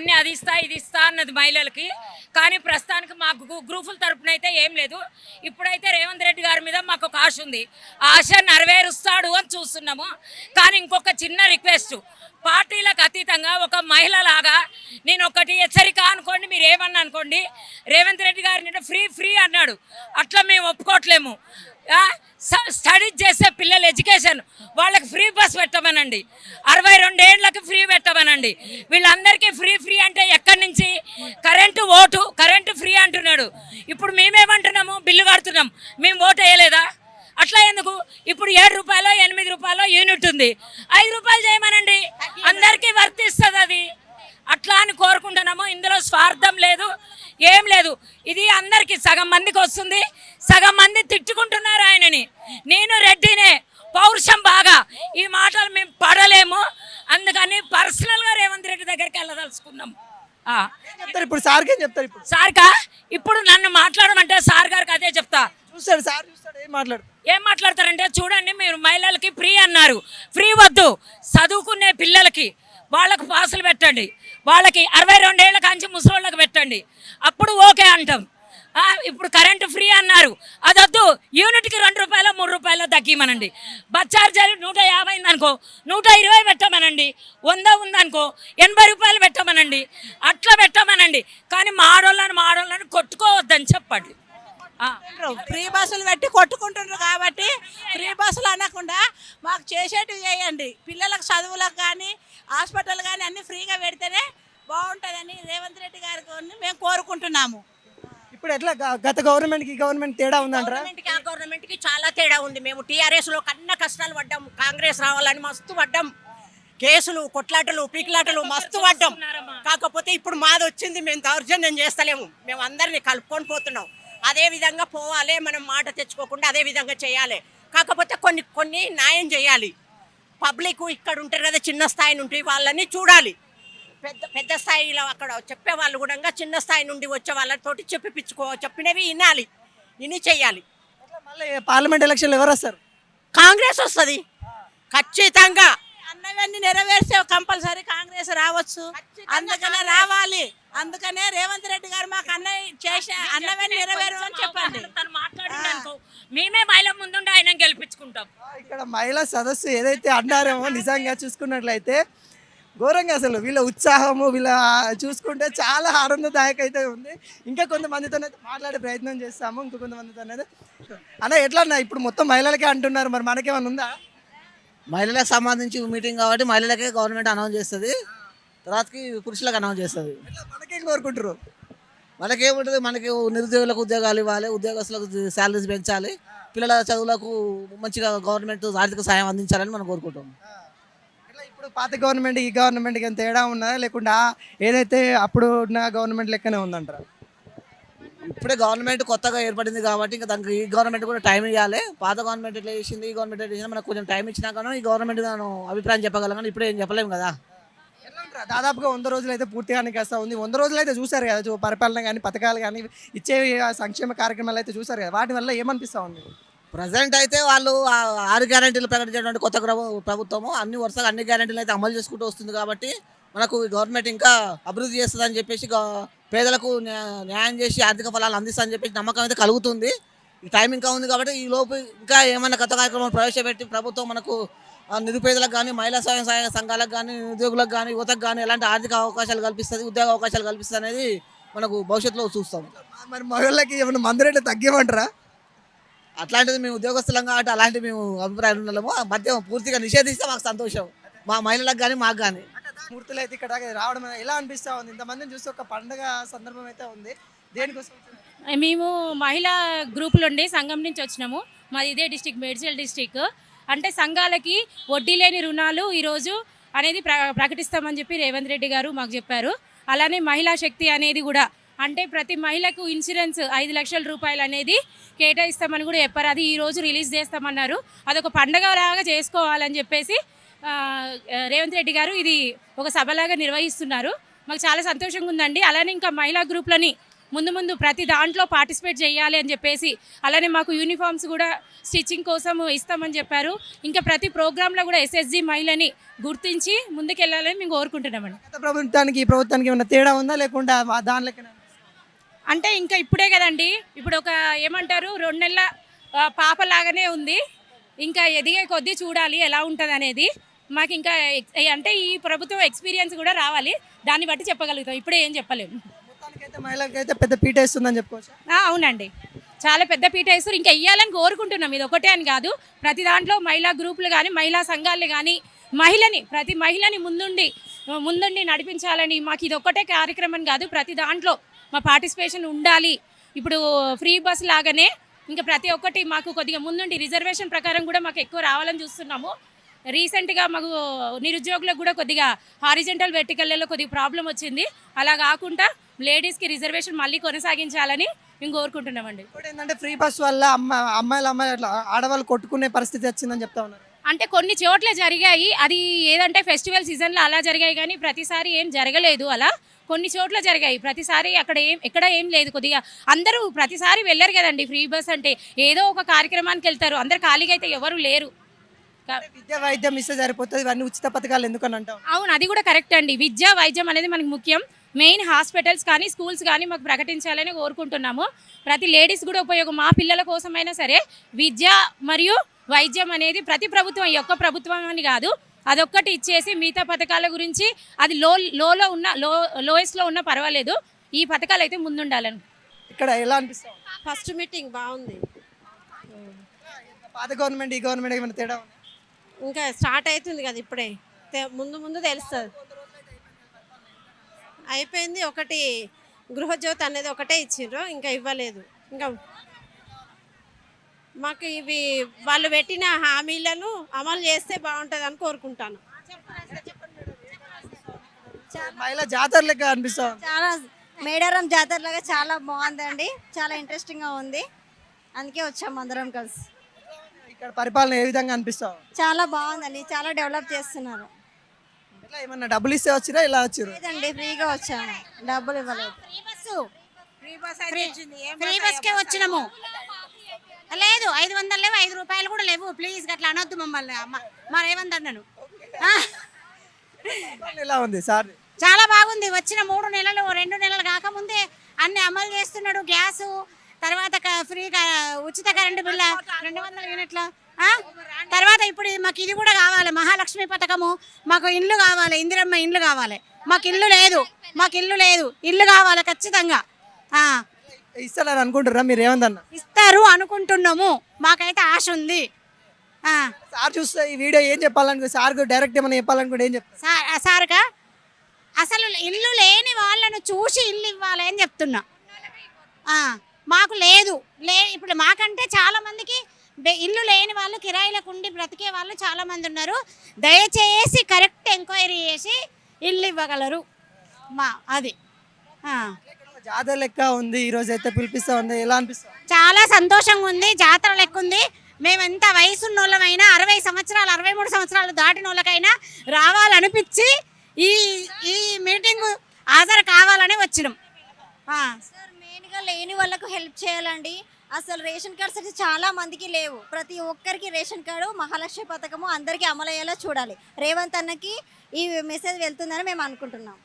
అన్ని అది ఇస్తా ఇది ఇస్తా అన్నది మహిళలకి. కానీ ప్రస్తుతానికి మాకు గ్రూపుల తరపున అయితే ఏం లేదు. ఇప్పుడైతే రేవంత్ రెడ్డి గారి మీద మాకు ఒక ఆశ ఉంది. ఆ ఆశ నెరవేరుస్తాడు అని చూస్తున్నాము. కానీ ఇంకొక చిన్న రిక్వెస్ట్, పార్టీలకు అతీతంగా ఒక మహిళలాగా నేను ఒకటి హెచ్చరిక అనుకోండి, మీరు ఏమన్నా అనుకోండి, రేవంత్ రెడ్డి గారిని ఫ్రీ అన్నాడు, అట్లా మేము ఒప్పుకోవట్లేము. స్టడీ చేసే పిల్లలు ఎడ్యుకేషన్ వాళ్ళకి ఫ్రీ బస్ పెట్టమనండి, 62 ఏళ్ళకి ఫ్రీ పెట్టమనండి. వీళ్ళందరికీ ఫ్రీ అంటే ఎక్కడి నుంచి? కరెంటు ఫ్రీ అంటున్నాడు. ఇప్పుడు మేమేమంటున్నాము, బిల్లు కడుతున్నాం, మేము ఓటు వేయలేదా? అట్లా ఎందుకు? ఇప్పుడు 7 రూపాయలు 8 రూపాయలు యూనిట్ ఉంది, 5 రూపాయలు చేయమనండి, అందరికీ వర్తిస్తుంది అది. అట్లా అని కోరుకుంటున్నాము. ఇందులో స్వార్థం లేదు, ఏం లేదు. ఇది అందరికీ సగం మందికి వస్తుంది, సగం మంది తిట్టుకుంటున్నారు ఆయనని. నేను రెడ్డినే, పౌరుషం బాగా, ఈ మాటలు మేము పడలేము. అందుకని పర్సనల్గా రేవంత్ రెడ్డి దగ్గరికి వెళ్ళదలుచుకున్నాము. చెప్తారు ఇప్పుడు సార్కి ఏం చెప్తారు? ఇప్పుడు సార్కా ఇప్పుడు నన్ను మాట్లాడమంటే సార్ గారికి అదే చెప్తా. చూస్తాడు సార్, చూస్తాడు, ఏం మాట్లాడతారంటే, చూడండి మీరు మహిళలకి ఫ్రీ అన్నారు, ఫ్రీ వద్దు, చదువుకునే పిల్లలకి వాళ్ళకు పాసులు పెట్టండి, వాళ్ళకి 62 ఏళ్ళ కాంచి ముసలోళ్ళకి పెట్టండి, అప్పుడు ఓకే అంటాం. ఇప్పుడు కరెంటు ఫ్రీ అన్నారు, అదొద్దు, యూనిట్కి 2 రూపాయలు 3 రూపాయలు తగ్గిమనండి. బస్ ఛార్జీలు 150 ఉందనుకో 120 పెట్టమనండి, 100 ఉందనుకో 80 రూపాయలు పెట్టమనండి, అట్లా పెట్టమనండి. కానీ మాడోళ్ళని కొట్టుకోవద్దని చెప్పండి. ఫ్రీ బస్సులు పెట్టి కొట్టుకుంటున్నారు కాబట్టి ఫ్రీ బస్సులు అనకుండా మాకు చేసేటివి చేయండి. పిల్లలకు చదువులకు కానీ హాస్పిటల్ కానీ అన్ని ఫ్రీగా పెడితేనే బాగుంటుందని రేవంత్ రెడ్డి గారికి మేము కోరుకుంటున్నాము. ఇప్పుడు ఎట్లా గత గవర్నమెంట్కి ఈ గవర్నమెంట్ తేడా ఉందంటారా? గవర్నమెంట్కి చాలా తేడా ఉంది. మేము టీఆర్ఎస్లో కన్నా కష్టాలు పడ్డాం, కాంగ్రెస్ రావాలని మస్తు పడ్డాం, కేసులు కొట్లాటలు పీకిలాటలు మస్తు పడ్డాం. కాకపోతే ఇప్పుడు మాది వచ్చింది, మేము దౌర్జన్యం చేస్తలేము, మేము అందరినీ కలుపుకొని పోతున్నాం. అదే విధంగా పోవాలి, మనం మాట తెచ్చుకోకుండా అదే విధంగా చేయాలి. కాకపోతే కొన్ని న్యాయం చేయాలి. పబ్లిక్ ఇక్కడ ఉంటారు కదా, చిన్న స్థాయి నుండి వాళ్ళని చూడాలి. పెద్ద స్థాయిలో అక్కడ చెప్పే వాళ్ళు కూడా చిన్న స్థాయి నుండి వచ్చే వాళ్ళతోటి చెప్పినవి విని చెయ్యాలి. మళ్ళీ పార్లమెంట్ ఎలక్షన్లు ఎవరు వస్తారు? కాంగ్రెస్ వస్తుంది ఖచ్చితంగా. అన్నవన్నీ నెరవేర్చే కంపల్సరీ కాంగ్రెస్ రావచ్చు, అందుకనే రావాలి. అందుకనే రేవంత్ రెడ్డి గారు మాకు అన్నవన్నీ నెరవేరమని చెప్పండి. మేమే మహిళ ముందుండి ఆయన గెలిపించుకుంటాం. ఇక్కడ మహిళా సదస్సు ఏదైతే అన్నారేమో నిజంగా చూసుకున్నట్లయితే ఘోరంగా అసలు వీళ్ళ ఉత్సాహము వీళ్ళ చూసుకుంటే చాలా ఆనందదాయక అయితే ఉంది. ఇంకా కొంతమందితో మాట్లాడే ప్రయత్నం చేస్తాము, ఇంకా కొంతమందితో అన్న ఎట్లా అన్న ఇప్పుడు మొత్తం మహిళలకే అంటున్నారు, మరి మనకేమన్నా ఉందా? మహిళలకు సంబంధించి మీటింగ్ కాబట్టి మహిళలకే గవర్నమెంట్ అనౌన్స్ చేస్తుంది, తర్వాతకి పురుషులకు అనౌన్స్ చేస్తుంది. మనకేం కోరుకుంటారు? మనకేముంటుంది, మనకి నిరుద్యోగులకు ఉద్యోగాలు ఇవ్వాలి, ఉద్యోగస్తులకు శాలరీస్ పెంచాలి, పిల్లల చదువులకు మంచిగా గవర్నమెంట్ ఆర్థిక సాయం అందించాలని మనం కోరుకుంటాం. ఇప్పుడు పాత గవర్నమెంట్ ఈ గవర్నమెంట్కి ఎంత తేడా ఉన్నదా, లేకుండా ఏదైతే అప్పుడు ఉన్న గవర్నమెంట్ లెక్కనే ఉందంటారా? ఇప్పుడే గవర్నమెంట్ కొత్తగా ఏర్పడింది కాబట్టి ఇంకా దానికి ఈ గవర్నమెంట్ కూడా టైం ఇవ్వాలి. పాత గవర్నమెంట్ ఎట్లా చేసింది, ఈ గవర్నమెంట్ ఎట్లా చేసింది, మనకు కొంచెం టైం ఇచ్చినా కానీ ఈ గవర్నమెంట్ మనం అభిప్రాయం చెప్పగలం, కానీ ఇప్పుడే ఏం చెప్పలేము కదా. దాదాపుగా 100 రోజులు అయితే పూర్తిగానికి వస్తూ ఉంది. 100 రోజులు అయితే చూసారు కదా, పరిపాలన కానీ పథకాలు కానీ ఇచ్చే సంక్షేమ కార్యక్రమాలు అయితే చూసారు కదా, వాటి వల్ల ఏమనిపిస్తూ ఉంది? ప్రజెంట్ అయితే వాళ్ళు 6 గ్యారెంటీలు ప్రకటించినటువంటి కొత్త ప్రభుత్వము అన్ని వరుసగా అన్ని గ్యారెంటీలు అయితే అమలు చేసుకుంటూ వస్తుంది కాబట్టి మనకు గవర్నమెంట్ ఇంకా అభివృద్ధి చేస్తుందని చెప్పేసి పేదలకు న్యాయం చేసి ఆర్థిక ఫలాలు అందిస్తుందని చెప్పేసి నమ్మకం అయితే కలుగుతుంది. ఈ టైం ఇంకా ఉంది కాబట్టి ఈ లోపు ఇంకా ఏమైనా కొత్త కార్యక్రమాలు ప్రవేశపెట్టి ప్రభుత్వం మనకు నిరుపేదలకు కానీ మహిళా స్వయం సహాయక సంఘాలకు కానీ నిరుద్యోగులకు కానీ యువతకు కానీ ఎలాంటి ఆర్థిక అవకాశాలు కల్పిస్తుంది, ఉద్యోగ అవకాశాలు కల్పిస్తుంది అనేది మనకు భవిష్యత్తులో చూస్తాం. మరి మహిళలకి ఏమైనా మందు రేట్లు తగ్గేమంటారా? అట్లాంటిది మేము ఉద్యోగస్తులం కాబట్టి అలాంటి మేము అభిప్రాయాలు ఉండలేము. మద్యం పూర్తిగా నిషేధిస్తే మాకు సంతోషం, మా మహిళలకు కానీ మాకు కానీ. మూర్తులు అయితే ఇక్కడ రావడం ఎలా అనిపిస్తూ ఉంది? ఇంతమందిని చూస్తే ఒక పండుగ సందర్భం అయితే ఉంది. దేనికోసం? మేము మహిళా గ్రూపులు ఉండి సంఘం నుంచి వచ్చినాము. మాది ఇదే డిస్టిక్, మేడ్చల్ డిస్టిక్. అంటే సంఘాలకి వడ్డీ లేని రుణాలు ఈరోజు అనేది ప్రకటిస్తామని చెప్పి రేవంత్ రెడ్డి గారు మాకు చెప్పారు. అలానే మహిళా శక్తి అనేది కూడా, అంటే ప్రతి మహిళకు ఇన్సూరెన్స్ 5 లక్షల రూపాయలు అనేది కేటాయిస్తామని కూడా చెప్పారు. అది ఈరోజు రిలీజ్ చేస్తామన్నారు. అదొక పండగలాగా చేసుకోవాలని చెప్పేసి రేవంత్ రెడ్డి గారు ఇది ఒక సభలాగా నిర్వహిస్తున్నారు. మాకు చాలా సంతోషంగా ఉందండి. అలానే ఇంకా మహిళా గ్రూప్లని ముందు ముందు ప్రతి దాంట్లో పార్టిసిపేట్ చేయాలి అని చెప్పేసి, అలానే మాకు యూనిఫామ్స్ కూడా స్టిచ్చింగ్ కోసం ఇస్తామని చెప్పారు. ఇంకా ప్రతి ప్రోగ్రాంలో కూడా ఎస్ఎస్జి మహిళని గుర్తించి ముందుకెళ్ళాలని మేము కోరుకుంటున్నామండి. గత ప్రభుత్వానికి ఈ ప్రభుత్వానికి ఏమైనా తేడా ఉందా లేకుండా దాని లెక్కన అంటే ఇంకా ఇప్పుడే కదండి, ఇప్పుడు ఒక ఏమంటారు 2 నెలల పాపలాగానే ఉంది. ఇంకా ఎదిగే కొద్దీ చూడాలి ఎలా ఉంటుంది అనేది. మాకు ఇంకా అంటే ఈ ప్రభుత్వం ఎక్స్పీరియన్స్ కూడా రావాలి, దాన్ని బట్టి చెప్పగలుగుతాం. ఇప్పుడే ఏం చెప్పలేము. మొత్తానికైతే మహిళలకైతే పెద్ద పీట వేస్తుందని చెప్పుకోవచ్చు. అవునండి, చాలా పెద్ద పీట వేస్తారు. ఇంకా ఇవ్వాలని కోరుకుంటున్నాం. ఇది ఒకటే అని కాదు, ప్రతి దాంట్లో మహిళా గ్రూపులు కానీ మహిళా సంఘాలు కానీ ప్రతి మహిళని ముందుండి నడిపించాలని. మాకు ఇది ఒక్కటే కార్యక్రమం కాదు, ప్రతి దాంట్లో మా పార్టిసిపేషన్ ఉండాలి. ఇప్పుడు ఫ్రీ బస్ లాగానే ఇంకా ప్రతి ఒక్కటి మాకు కొద్దిగా ముందుండి రిజర్వేషన్ ప్రకారం కూడా మాకు ఎక్కువ రావాలని చూస్తున్నాము. రీసెంట్గా మాకు నిరుద్యోగులకు కూడా కొద్దిగా హారిజెంటల్ వెర్టికల్లో కొద్దిగా ప్రాబ్లం వచ్చింది. అలా కాకుండా లేడీస్కి రిజర్వేషన్ మళ్ళీ కొనసాగించాలని మేము కోరుకుంటున్నామండి. ఇంకోటి ఏంటంటే ఫ్రీ బస్ వల్ల అమ్మాయిలు అట్లా ఆడవాళ్ళు కొట్టుకునే పరిస్థితి వచ్చిందని చెప్తా ఉన్నారు. అంటే కొన్ని చోట్ల జరిగాయి, అది ఏదంటే ఫెస్టివల్ సీజన్లో అలా జరిగాయి, కానీ ప్రతిసారి ఏం జరగలేదు. అలా కొన్ని చోట్ల జరిగాయి, ప్రతిసారి ఎక్కడ ఏం లేదు. కొద్దిగా అందరూ ప్రతిసారి వెళ్ళరు కదండి. ఫ్రీ బస్ అంటే ఏదో ఒక కార్యక్రమానికి వెళ్తారు, అందరు ఖాళీగా అయితే ఎవరు లేరు. విద్య వైద్యం ఇస్తే సరిపోతుంది, ఇవన్నీ ఉచిత పథకాలు ఎందుకని అంటాం. అవును, అది కూడా కరెక్ట్ అండి. విద్య వైద్యం అనేది మనకు ముఖ్యం. మెయిన్ హాస్పిటల్స్ కానీ స్కూల్స్ కానీ మాకు ప్రకటించాలని కోరుకుంటున్నాము. ప్రతి లేడీస్ కూడా ఉపయోగం, మా పిల్లల కోసమైనా సరే విద్య మరియు వైద్యం అనేది ప్రతి ప్రభుత్వం, ఈ ఒక్క ప్రభుత్వం అని కాదు, అదొక్కటి ఇచ్చేసి మిగతా పథకాల గురించి అది లోయెస్ట్లో ఉన్న పర్వాలేదు, ఈ పథకాలు అయితే ముందుండాలని. ఇక్కడ ఎలా అనిపిస్తాం? ఫస్ట్ మీటింగ్ బాగుంది. పాత గవర్నమెంట్ ఈ గవర్నమెంట్ ఏమైనా తేడా ఉందా? ఇంకా స్టార్ట్ అవుతుంది కదా ఇప్పుడే, ముందు తెలుస్తుంది. అయిపోయింది. ఒకటి గృహజ్యోతి అనేది ఒకటే ఇచ్చిండ్రు, ఇంకా ఇవ్వలేదు. ఇంకా మాకు ఇవి వాళ్ళు పెట్టిన హామీలను అమలు చేస్తే బాగుంటుంది అని కోరుకుంటాను. మహిళా జాతర లెక్క అనిపిస్తాం. చాలా మేడారం జాతర లాగా చాలా బాగుందండి, చాలా ఇంట్రెస్టింగ్గా ఉంది. అందుకే వచ్చాము అందరం కలిసి. ఇక్కడ పరిపాలన ఏ విధంగా అనిపిస్తాం? చాలా బాగుందండి, చాలా డెవలప్ చేస్తున్నారు. ఎట్లా ఏమన్నా డబ్బులు ఇస్తే వచ్చిరా ఇలా వచ్చారు? లేదండి, ఫ్రీగా వచ్చాము, డబ్బులు ఇవ్వలేదు. ఫ్రీ బస్కే వచ్చినాము. లేదు 500 లేవు, 5 రూపాయలు కూడా లేవు. ప్లీజ్ అట్లా అనొద్దు మమ్మల్ని. మా రేవంత్ అన్నను ఎలా ఉంది సార్? చాలా బాగుంది. వచ్చిన 3 నెలలు 2 నెలలు కాకముందే అన్ని అమలు చేస్తున్నాడు. గ్యాసు, తర్వాత ఫ్రీ ఉచిత కరెంటు బిల్ల 200 యూనిట్ల, తర్వాత ఇప్పుడు మాకు ఇది కూడా కావాలి, మహాలక్ష్మి పథకము. మాకు ఇల్లు కావాలి, ఇందిరమ్మ ఇల్లు కావాలి. మాకు ఇల్లు లేదు, ఇల్లు కావాలి ఖచ్చితంగా. ఇస్తారని అనుకుంటారా మీరు? ఏమందన్న ఇస్తారు అనుకుంటున్నాము, మాకైతే ఆశ ఉంది. సార్ చూస్తే ఈ వీడియో ఏం చెప్పాలనుకో, సార్ డైరెక్ట్ ఏమైనా చెప్పాలనుకుంటే ఏం చెప్తారు? సార్గా అసలు ఇల్లు లేని వాళ్ళను చూసి ఇల్లు ఇవ్వాలి అని చెప్తున్నా. మాకు లేదు. ఇప్పుడు మాకంటే చాలా మందికి ఇల్లు లేని వాళ్ళు, కిరాయిలకు ఉండి బ్రతికే వాళ్ళు చాలా మంది ఉన్నారు. దయచేసి కరెక్ట్ ఎంక్వైరీ చేసి ఇల్లు ఇవ్వగలరు. అది జాతర లెక్క ఉంది, ఈ రోజు అయితే పిలిపిస్తా ఉంది, ఎలా అనిపిస్తుంది? చాలా సంతోషంగా ఉంది. జాతర లెక్క ఉంది. మేము ఎంత వయసున్న వాళ్ళమైనా 60 సంవత్సరాలు 63 సంవత్సరాలు దాటిన వాళ్ళకైనా రావాలనిపించి ఈ మీటింగ్ హాజరు కావాలని వచ్చినాం. సార్, మెయిన్గా లేని వాళ్ళకు హెల్ప్ చేయాలండి. అసలు రేషన్ కార్డ్స్ అయితే చాలా మందికి లేవు. ప్రతి ఒక్కరికి రేషన్ కార్డు, మహాలక్ష్మి పథకము అందరికీ అమలయ్యేలా చూడాలి. రేవంత్ అన్నకి ఈ మెసేజ్ వెళ్తుందని మేము అనుకుంటున్నాం.